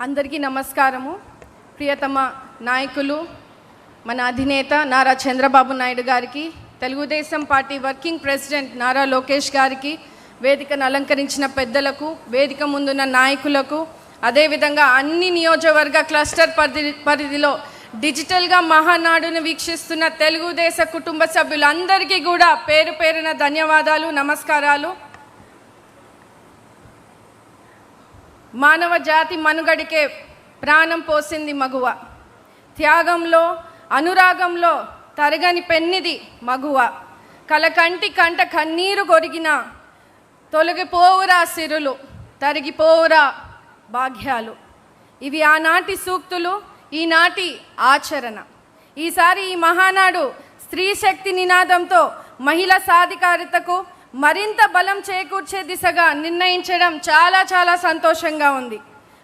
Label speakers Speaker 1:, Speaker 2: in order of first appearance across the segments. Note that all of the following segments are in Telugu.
Speaker 1: అందరికీ నమస్కారము. ప్రియతమ నాయకులు మన అధినేత నారా చంద్రబాబు నాయుడు గారికి, Telugu Desam party working president Nara Lokesh గారికి, వేదికను అలంకరించిన పెద్దలకు, వేదిక ముందున్న నాయకులకు, అదేవిధంగా అన్ని నియోజకవర్గ క్లస్టర్ పరిధిలో డిజిటల్గా మహానాడును వీక్షిస్తున్న తెలుగుదేశ కుటుంబ సభ్యులందరికీ కూడా పేరు పేరున ధన్యవాదాలు, నమస్కారాలు. మానవ జాతి మనుగడికే ప్రాణం పోసింది మగువ, త్యాగంలో అనురాగంలో తరగని పెన్నిది మగువ, కలకంటి కంట కన్నీరు కొరిగిన తొలగిపోవురా సిరులు, తరిగిపోవురా భాగ్యాలు. ఇవి ఆనాటి సూక్తులు, ఈనాటి ఆచరణ. ఈసారి ఈ మహానాడు స్త్రీ శక్తి నినాదంతో మహిళా సాధికారితకు మరింత బలం చేకూర్చే దిశగా నిర్ణయించడం చాలా సంతోషంగా ఉంది.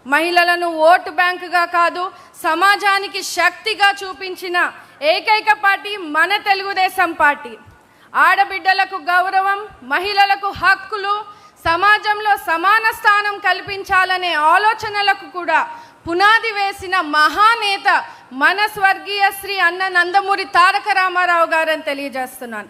Speaker 1: మహిళలను ఓటు బ్యాంకుగా కాదు, సమాజానికి శక్తిగా చూపించిన ఏకైక పార్టీ మన తెలుగుదేశం పార్టీ. ఆడబిడ్డలకు గౌరవం, మహిళలకు హక్కులు, సమాజంలో సమాన స్థానం కల్పించాలనే ఆలోచనలకు కూడా పునాది వేసిన మహానేత మన స్వర్గీయ శ్రీ అన్న నందమూరి తారక రామారావు గారని తెలియజేస్తున్నాను.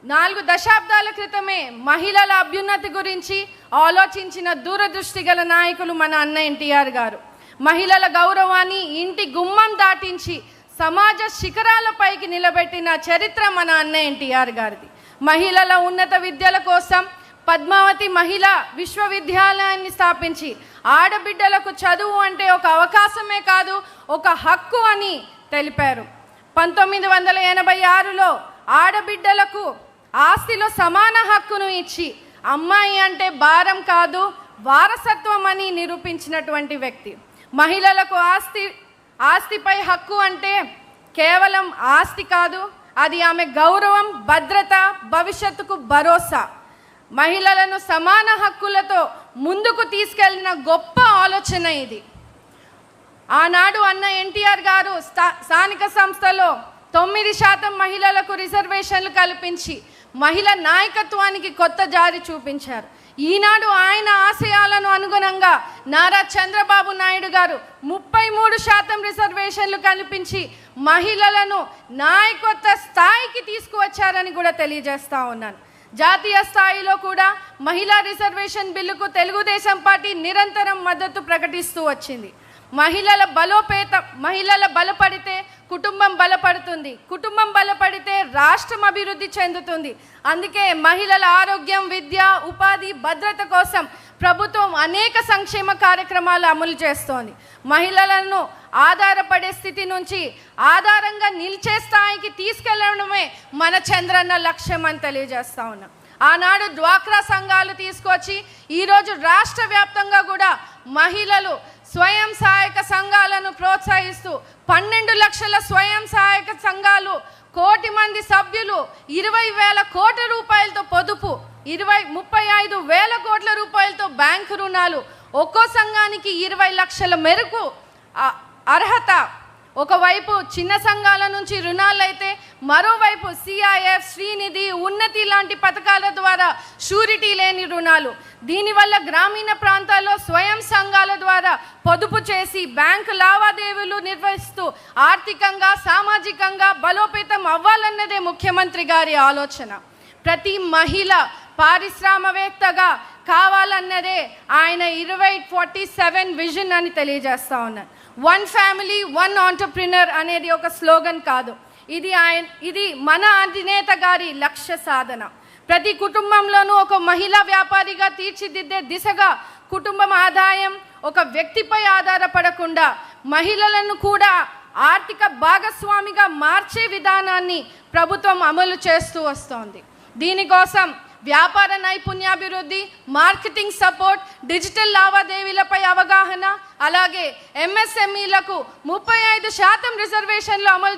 Speaker 1: 4 దశాబ్దాల క్రితమే మహిళల అభ్యున్నతి గురించి ఆలోచించిన దూరదృష్టి గల నాయకులు మన అన్న ఎన్టీఆర్ గారు. మహిళల గౌరవాన్ని ఇంటి గుమ్మం దాటించి సమాజ శిఖరాలపైకి నిలబెట్టిన చరిత్ర మన అన్న ఎన్టీఆర్ గారిది. మహిళల ఉన్నత విద్యల కోసం పద్మావతి మహిళా విశ్వవిద్యాలయాన్ని స్థాపించి ఆడబిడ్డలకు చదువు అంటే ఒక అవకాశమే కాదు, ఒక హక్కు అని తెలిపారు. 1986లో ఆడబిడ్డలకు ఆస్తిలో సమాన హక్కును ఇచ్చి అమ్మాయి అంటే భారం కాదు, వారసత్వం అని నిరూపించినటువంటి వ్యక్తి. మహిళలకు ఆస్తిపై హక్కు అంటే కేవలం ఆస్తి కాదు, అది ఆమె గౌరవం, భద్రత, భవిష్యత్తుకు భరోసా. మహిళలను సమాన హక్కులతో ముందుకు తీసుకెళ్లిన గొప్ప ఆలోచన ఇది. ఆనాడు అన్న ఎన్టీఆర్ గారు స్థానిక సంస్థలో 9% మహిళలకు రిజర్వేషన్లు కల్పించి మహిళా నాయకత్వానికి కొత్త జారి చూపించారు. ఈనాడు ఆయన ఆశయాలను అనుగుణంగా నారా చంద్రబాబు నాయుడు గారు 33% రిజర్వేషన్లు కల్పించి మహిళలను నాయకత్వ స్థాయికి తీసుకువచ్చారని కూడా తెలియజేస్తా ఉన్నాను. జాతీయ స్థాయిలో కూడా మహిళా రిజర్వేషన్ బిల్లుకు తెలుగుదేశం పార్టీ నిరంతరం మద్దతు ప్రకటిస్తూ వచ్చింది. మహిళల బలపడితే కుటుంబం బలపడుతుంది, కుటుంబం బలపడితే రాష్ట్రం అభివృద్ధి చెందుతుంది. అందుకే మహిళల ఆరోగ్యం, విద్య, ఉపాధి, భద్రత కోసం ప్రభుత్వం అనేక సంక్షేమ కార్యక్రమాలు అమలు చేస్తోంది. మహిళలను ఆధారపడే స్థితి నుంచి ఆధారంగా నిలిచే స్థాయికి తీసుకెళ్లడమే మన చంద్రన్న లక్ష్యం అని తెలియజేస్తా ఉన్నాం. ఆనాడు డ్వాక్రా సంఘాలు తీసుకొచ్చి ఈరోజు రాష్ట్ర వ్యాప్తంగా కూడా మహిళలు స్వయం సహాయక సంఘాలను ప్రోత్సహిస్తూ 12 లక్షల స్వయం సహాయక సంఘాలు, 1 కోటి మంది సభ్యులు, 20,000 కోట్ల రూపాయలతో పొదుపు, 35,000 కోట్ల రూపాయలతో బ్యాంకు రుణాలు, ఒక్కో సంఘానికి 20 లక్షల మేరకు అర్హత. ఒకవైపు చిన్న సంఘాల నుంచి రుణాలైతే మరోవైపు సిఐఎఫ్, శ్రీనిధి, ఉన్నతి లాంటి పథకాల ద్వారా షూరిటీ లేని రుణాలు. దీనివల్ల గ్రామీణ ప్రాంతాల్లో స్వయం సంఘాల ద్వారా పొదుపు చేసి బ్యాంకు లావాదేవీలు నిర్వహిస్తూ ఆర్థికంగా, సామాజికంగా బలోపేతం అవ్వాలన్నదే ముఖ్యమంత్రి గారి ఆలోచన. ప్రతి మహిళ పారిశ్రామికవేత్తగా కావాలన్నదే ఆయన 2047 విజన్ అని తెలియజేస్తా ఉన్నారు. 1 ఫ్యామిలీ 1 ఆంటర్ప్రినర్ అనేది ఒక స్లోగన్ కాదు, ఇది మన అధినేత గారి లక్ష్య సాధన. ప్రతి కుటుంబంలోనూ ఒక మహిళా వ్యాపారిగా తీర్చిదిద్దే దిశగా కుటుంబం ఆదాయం ఒక వ్యక్తిపై ఆధారపడకుండా మహిళలను కూడా ఆర్థిక భాగస్వామిగా మార్చే విధానాన్ని ప్రభుత్వం అమలు చేస్తూ వస్తోంది. దీనికోసం వ్యాపార నైపుణ్యాభివృద్ధి, మార్కెటింగ్ సపోర్ట్, డిజిటల్ లావాదేవీలపై అవగాహన, అలాగే ఎంఎస్ఎంఈలకు 35% రిజర్వేషన్లు అమలు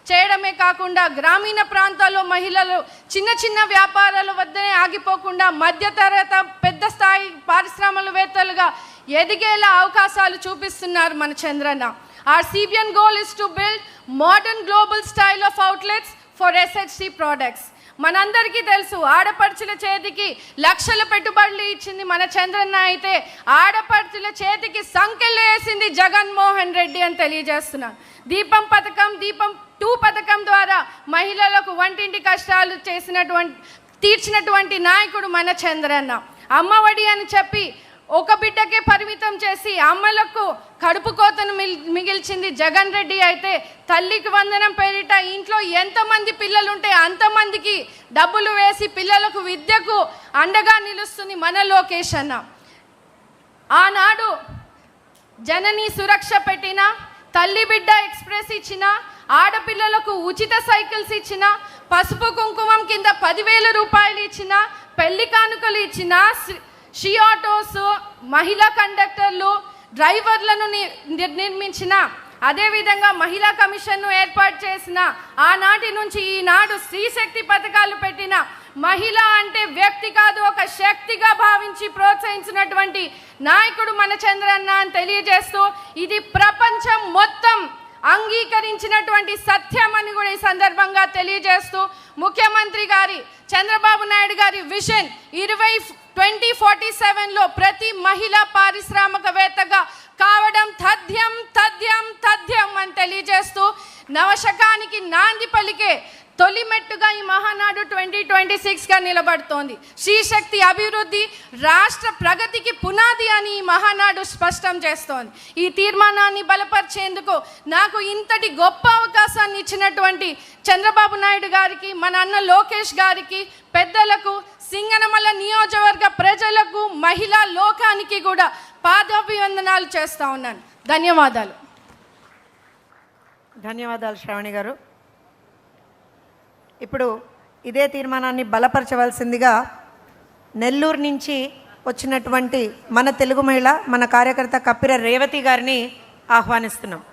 Speaker 1: చేయడమే కాకుండా గ్రామీణ ప్రాంతాల్లో మహిళలు చిన్న వ్యాపారాల వద్దనే ఆగిపోకుండా మధ్యతరగతి, పెద్ద స్థాయి పారిశ్రామికవేత్తలుగా ఎదిగేలా అవకాశాలు చూపిస్తున్నారు మన Chandranna. Our CBN goal is to build modern global style of outlets for SHC products. మనందరికీ తెలుసు, ఆడపడుచుల చేతికి లక్షల పెట్టుబడులు ఇచ్చింది మన చంద్రన్న అయితే ఆడపడుచుల చేతికి సంఖ్యలు వేసింది జగన్మోహన్ రెడ్డి అని తెలియజేస్తున్నాను. దీపం పథకం, దీపం 2 పథకం ద్వారా మహిళలకు వంటింటి కష్టాలు తీర్చినటువంటి నాయకుడు మన చంద్రన్న. అమ్మఒడి అని చెప్పి ఒక బిడ్డకే పరిమితం చేసి అమ్మలకు కడుపు కోతను మిగిల్చింది జగన్ రెడ్డి అయితే తల్లికి వందనం పేరిట ఇంట్లో ఎంతమంది పిల్లలుంటే అంతమందికి డబ్బులు వేసి పిల్లలకు విద్యకు అండగా నిలుస్తుంది మన లోకేష్ అన్న. ఆనాడు జననీ సురక్ష పెట్టిన, తల్లి బిడ్డ ఎక్స్ప్రెస్ ఇచ్చిన, ఆడపిల్లలకు ఉచిత సైకిల్స్ ఇచ్చిన, పసుపు కుంకుమం కింద 10,000 రూపాయలు ఇచ్చిన, పెళ్లి కానుకలు ఇచ్చిన, షీ ఆటోస్, మహిళా కండక్టర్లు, డ్రైవర్లను నిర్మించిన, అదేవిధంగా మహిళా కమిషన్ను ఏర్పాటు చేసిన, ఆనాటి నుంచి ఈనాడు స్త్రీశక్తి పథకాలు పెట్టిన, మహిళ అంటే వ్యక్తి కాదు ఒక శక్తిగా భావించి ప్రోత్సహించినటువంటి నాయకుడు మన చంద్రన్న అని తెలియజేస్తూ ఇది ప్రపంచం మొత్తం అంగీకరించినటువంటి సత్యం అని కూడా ఈ సందర్భంగా తెలియజేస్తూ ముఖ్యమంత్రి గారి చంద్రబాబు నాయుడు గారి విజన్ 2047లో ప్రతి మహిళ పారిశ్రామికవేత్తగా కావడం తథ్యం తథ్యం తథ్యం అని తెలియజేస్తూ నవశకానికి నాంది పలికే తొలి మెట్టుగా ఈ మహానాడు 2026గా నిలబడుతోంది. శ్రీశక్తి అభివృద్ధి రాష్ట్ర ప్రగతికి పునాది అని ఈ మహానాడు స్పష్టం చేస్తోంది. ఈ తీర్మానాన్ని బలపరిచేందుకు నాకు ఇంతటి గొప్ప అవకాశాన్ని ఇచ్చినటువంటి చంద్రబాబు నాయుడు గారికి, మన అన్న లోకేష్ గారికి, పెద్దలకు, సింగనమల నియోజకవర్గ ప్రజలకు, మహిళా లోకానికి కూడా పాదాభివందనాలు చేస్తూ ఉన్నాను. ధన్యవాదాలు.
Speaker 2: ధన్యవాదాలు శ్రావణి గారు. ఇప్పుడు ఇదే తీర్మానాన్ని బలపరచవలసిందిగా నెల్లూరు నుంచి వచ్చినటువంటి మన తెలుగు మహిళ, మన కార్యకర్త కప్పిర రేవతి గారిని ఆహ్వానిస్తున్నాం.